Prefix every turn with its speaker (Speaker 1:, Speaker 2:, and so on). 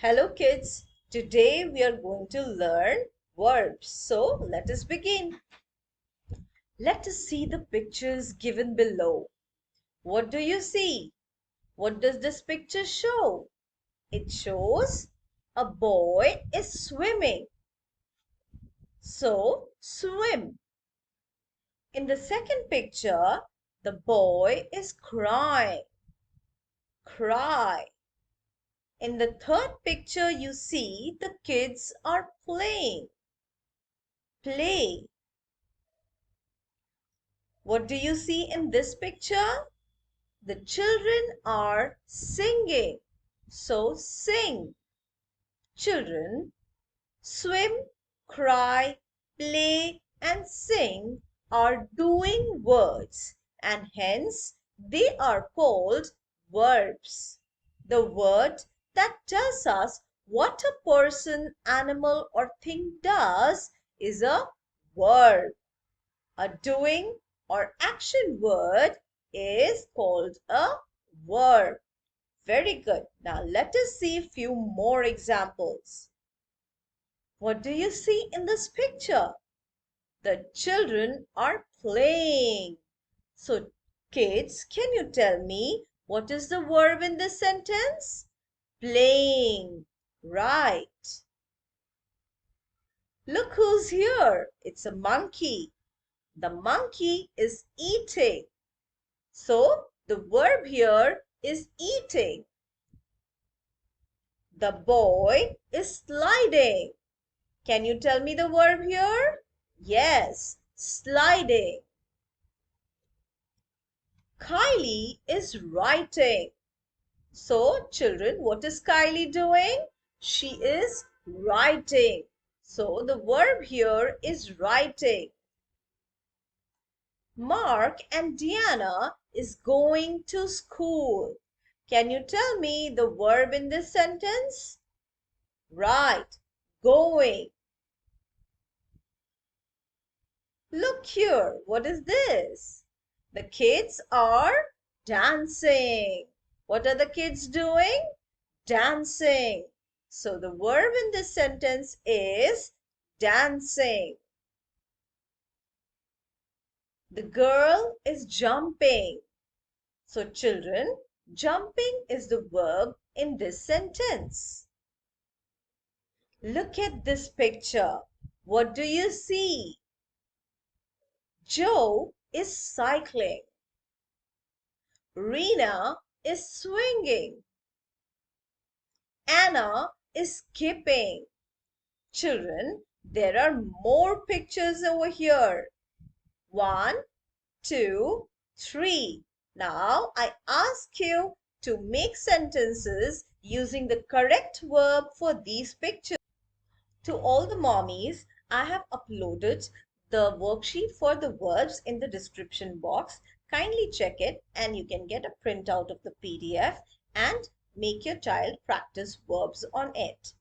Speaker 1: Hello kids, today we are going to learn verbs. So let us begin. Let us see the pictures given below. What do you see? What does this picture show? It shows a boy is swimming. So swim. In the second picture, the boy is crying. Cry. In the third picture, you see the kids are playing. Play. What do you see in this picture? The children are singing. So sing. Children swim, cry, play, and sing are doing words, and hence they are called verbs. The word that tells us what a person, animal, or thing does is a verb. A doing or action word is called a verb. Very good. Now let us see a few more examples. What do you see in this picture? The children are playing. So kids, can you tell me what is the verb in this sentence? Playing. Right. Look who's here. It's a monkey. The monkey is eating. So the verb here is eating. The boy is sliding. Can you tell me the verb here? Yes, sliding. Kylie is writing. So children, what is Kylie doing? She is writing. So the verb here is writing. Mark and Diana is going to school. Can you tell me the verb in this sentence? Right, going. Look here, what is this? The kids are dancing. What are the kids doing? Dancing. So the verb in this sentence is dancing. The girl is jumping. So children, jumping is the verb in this sentence. Look at this picture. What do you see? Joe is cycling. Rena is swinging. Anna is skipping. Children, there are more pictures over here. 1, 2, 3. Now I ask you to make sentences using the correct verb for these pictures. To all the mommies, I have uploaded the worksheet for the verbs in the description box. Kindly check it and you can get a printout of the PDF and make your child practice verbs on it.